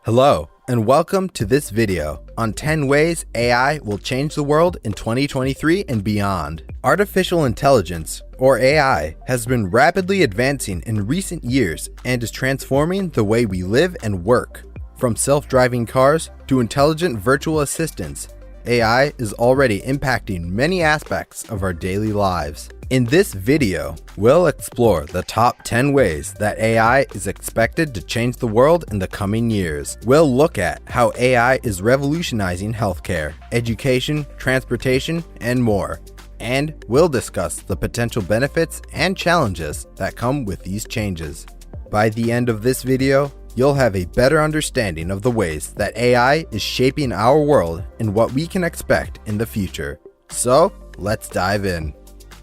Hello, and welcome to this video on 10 ways AI will change the world in 2023 and beyond. Artificial intelligence, or AI, has been rapidly advancing in recent years and is transforming the way we live and work. From self-driving cars to intelligent virtual assistants, AI is already impacting many aspects of our daily lives. In this video, we'll explore the top 10 ways that AI is expected to change the world in the coming years. We'll look at how AI is revolutionizing healthcare, education, transportation, and more. And we'll discuss the potential benefits and challenges that come with these changes. By the end of this video, you'll have a better understanding of the ways that AI is shaping our world and what we can expect in the future. So, let's dive in.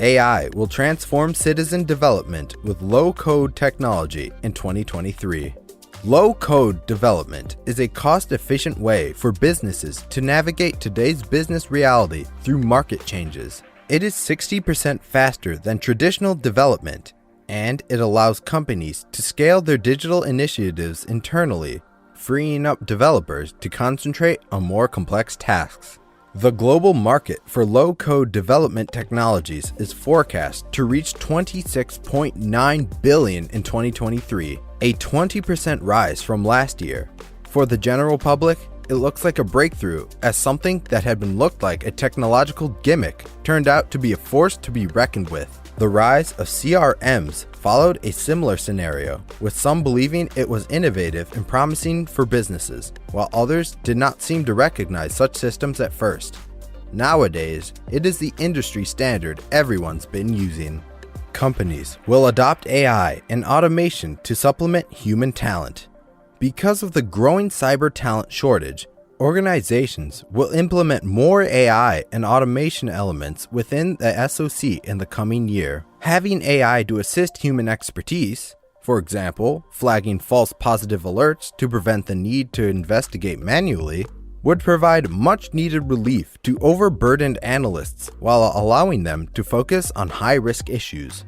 AI will transform citizen development with low-code technology in 2023. Low-code development is a cost-efficient way for businesses to navigate today's business reality through market changes. It is 60% faster than traditional development, and it allows companies to scale their digital initiatives internally, freeing up developers to concentrate on more complex tasks. The global market for low-code development technologies is forecast to reach $26.9 billion in 2023, a 20% rise from last year. For the general public, it looks like a breakthrough, as something that had been looked like a technological gimmick turned out to be a force to be reckoned with. The rise of CRMs followed a similar scenario, with some believing it was innovative and promising for businesses, while others did not seem to recognize such systems at first. Nowadays, it is the industry standard everyone's been using. Companies will adopt AI and automation to supplement human talent. Because of the growing cyber talent shortage, organizations will implement more AI and automation elements within the SOC in the coming year. Having AI to assist human expertise, for example, flagging false positive alerts to prevent the need to investigate manually, would provide much needed relief to overburdened analysts while allowing them to focus on high-risk issues.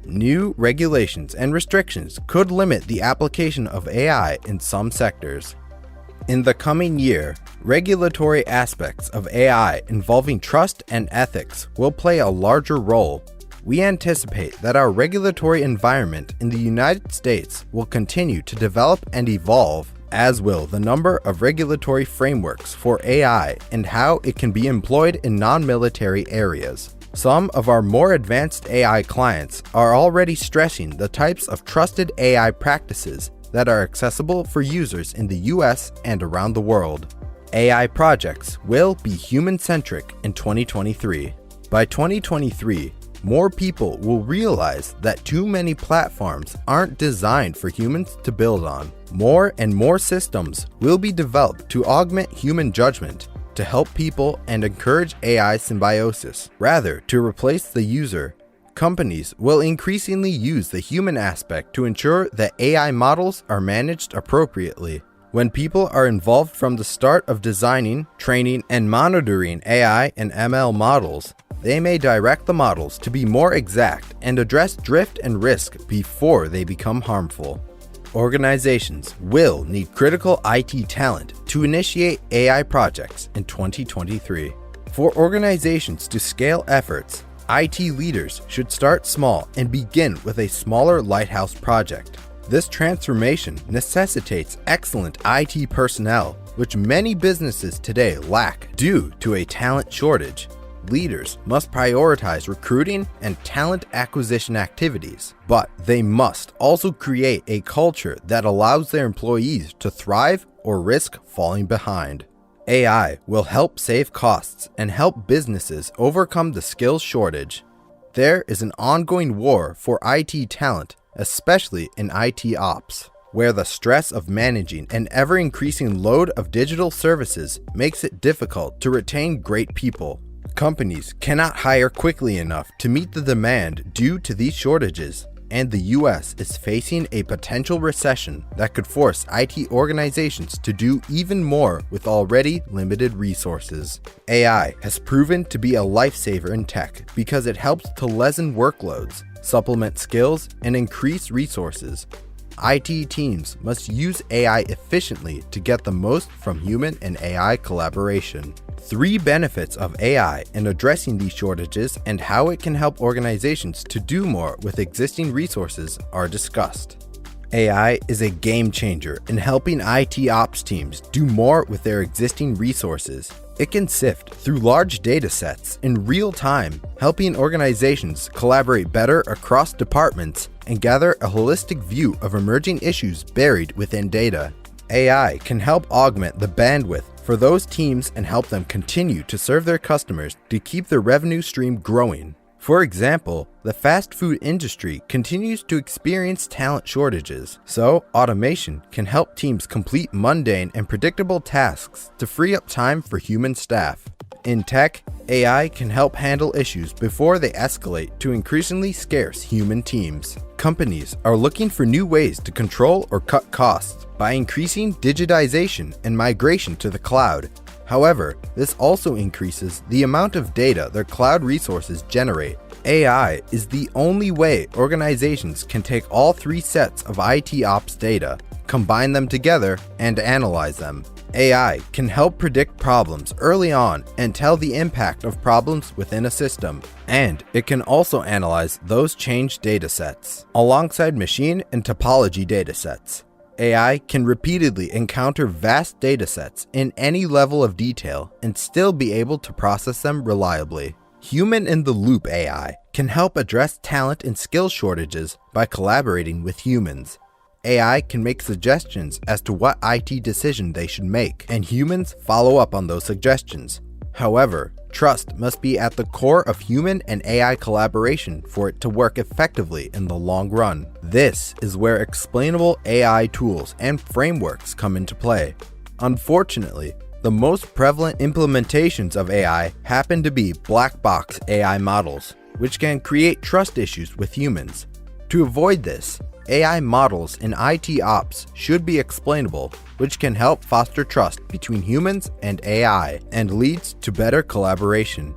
New regulations and restrictions could limit the application of AI in some sectors. In the coming year, regulatory aspects of AI involving trust and ethics will play a larger role. We anticipate that our regulatory environment in the United States will continue to develop and evolve, as will the number of regulatory frameworks for AI and how it can be employed in non-military areas. Some of our more advanced AI clients are already stressing the types of trusted AI practices that are accessible for users in the US and around the world. AI projects will be human-centric in 2023. By 2023, more people will realize that too many platforms aren't designed for humans to build on. More and more systems will be developed to augment human judgment, to help people and encourage AI symbiosis, rather to replace the user. Companies will increasingly use the human aspect to ensure that AI models are managed appropriately. When people are involved from the start of designing, training, and monitoring AI and ML models, they may direct the models to be more exact and address drift and risk before they become harmful. Organizations will need critical IT talent to initiate AI projects in 2023. For organizations to scale efforts, IT leaders should start small and begin with a smaller lighthouse project. This transformation necessitates excellent IT personnel, which many businesses today lack due to a talent shortage. Leaders must prioritize recruiting and talent acquisition activities, but they must also create a culture that allows their employees to thrive or risk falling behind. AI will help save costs and help businesses overcome the skills shortage. There is an ongoing war for IT talent, especially in IT ops, where the stress of managing an ever-increasing load of digital services makes it difficult to retain great people. Companies cannot hire quickly enough to meet the demand due to these shortages, and the US is facing a potential recession that could force IT organizations to do even more with already limited resources. AI has proven to be a lifesaver in tech because it helps to lessen workloads, supplement skills, and increase resources. IT teams must use AI efficiently to get the most from human and AI collaboration. 3 benefits of AI in addressing these shortages and how it can help organizations to do more with existing resources are discussed. AI is a game changer in helping IT ops teams do more with their existing resources. It can sift through large data sets in real time, helping organizations collaborate better across departments and gather a holistic view of emerging issues buried within data. AI can help augment the bandwidth for those teams and help them continue to serve their customers to keep their revenue stream growing. For example, the fast food industry continues to experience talent shortages, so automation can help teams complete mundane and predictable tasks to free up time for human staff. In tech, AI can help handle issues before they escalate to increasingly scarce human teams. Companies are looking for new ways to control or cut costs by increasing digitization and migration to the cloud. However, this also increases the amount of data their cloud resources generate. AI is the only way organizations can take all 3 sets of IT ops data, combine them together, and analyze them. AI can help predict problems early on and tell the impact of problems within a system, and it can also analyze those changed datasets alongside machine and topology datasets. AI can repeatedly encounter vast datasets in any level of detail and still be able to process them reliably. Human-in-the-loop AI can help address talent and skill shortages by collaborating with humans. AI can make suggestions as to what IT decision they should make, and humans follow up on those suggestions. However, trust must be at the core of human and AI collaboration for it to work effectively in the long run. This is where explainable AI tools and frameworks come into play. Unfortunately, the most prevalent implementations of AI happen to be black box AI models, which can create trust issues with humans. To avoid this, AI models in IT ops should be explainable, which can help foster trust between humans and AI and leads to better collaboration.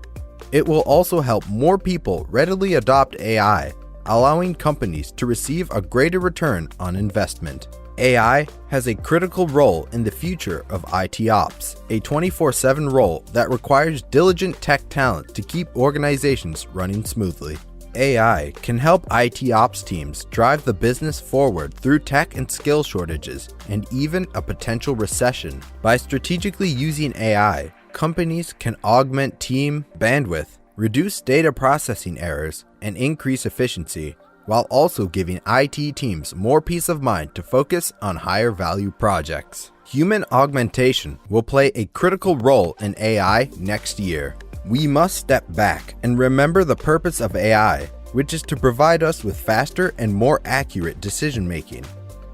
It will also help more people readily adopt AI, allowing companies to receive a greater return on investment. AI has a critical role in the future of IT ops, a 24/7 role that requires diligent tech talent to keep organizations running smoothly. AI can help IT ops teams drive the business forward through tech and skill shortages and even a potential recession. By strategically using AI, companies can augment team bandwidth, reduce data processing errors, and increase efficiency, while also giving IT teams more peace of mind to focus on higher value projects. Human augmentation will play a critical role in AI next year. We must step back and remember the purpose of AI, which is to provide us with faster and more accurate decision making.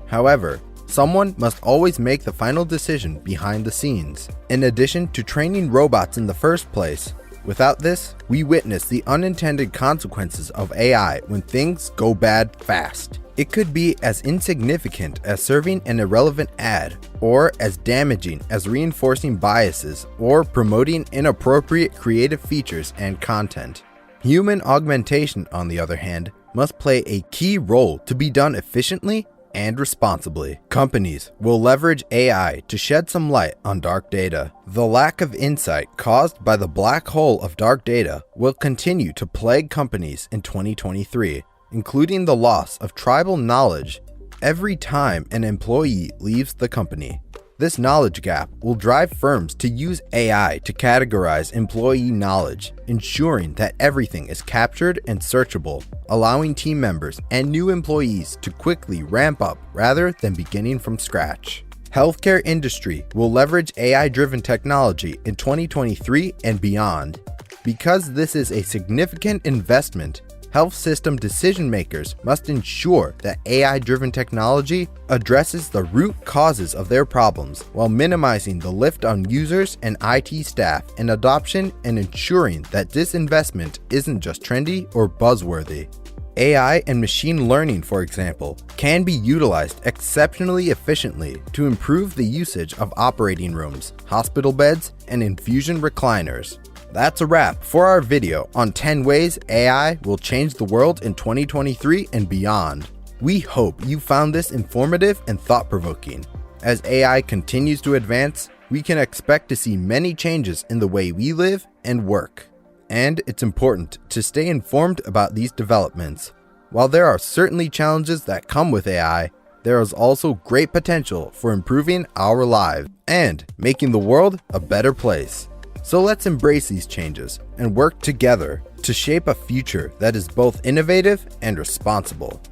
However, someone must always make the final decision behind the scenes, in addition to training robots in the first place. Without this, we witness the unintended consequences of AI when things go bad fast. It could be as insignificant as serving an irrelevant ad, or as damaging as reinforcing biases or promoting inappropriate creative features and content. Human augmentation, on the other hand, must play a key role to be done efficiently and responsibly. Companies will leverage AI to shed some light on dark data. The lack of insight caused by the black hole of dark data will continue to plague companies in 2023, including the loss of tribal knowledge every time an employee leaves the company. This knowledge gap will drive firms to use AI to categorize employee knowledge, ensuring that everything is captured and searchable, allowing team members and new employees to quickly ramp up rather than beginning from scratch. Healthcare industry will leverage AI-driven technology in 2023 and beyond. Because this is a significant investment, health system decision makers must ensure that AI-driven technology addresses the root causes of their problems while minimizing the lift on users and IT staff in adoption and ensuring that this investment isn't just trendy or buzzworthy. AI and machine learning, for example, can be utilized exceptionally efficiently to improve the usage of operating rooms, hospital beds, and infusion recliners. That's a wrap for our video on 10 ways AI will change the world in 2023 and beyond. We hope you found this informative and thought-provoking. As AI continues to advance, we can expect to see many changes in the way we live and work. And it's important to stay informed about these developments. While there are certainly challenges that come with AI, there is also great potential for improving our lives and making the world a better place. So let's embrace these changes and work together to shape a future that is both innovative and responsible.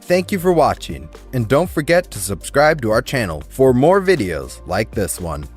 Thank you for watching, and don't forget to subscribe to our channel for more videos like this one.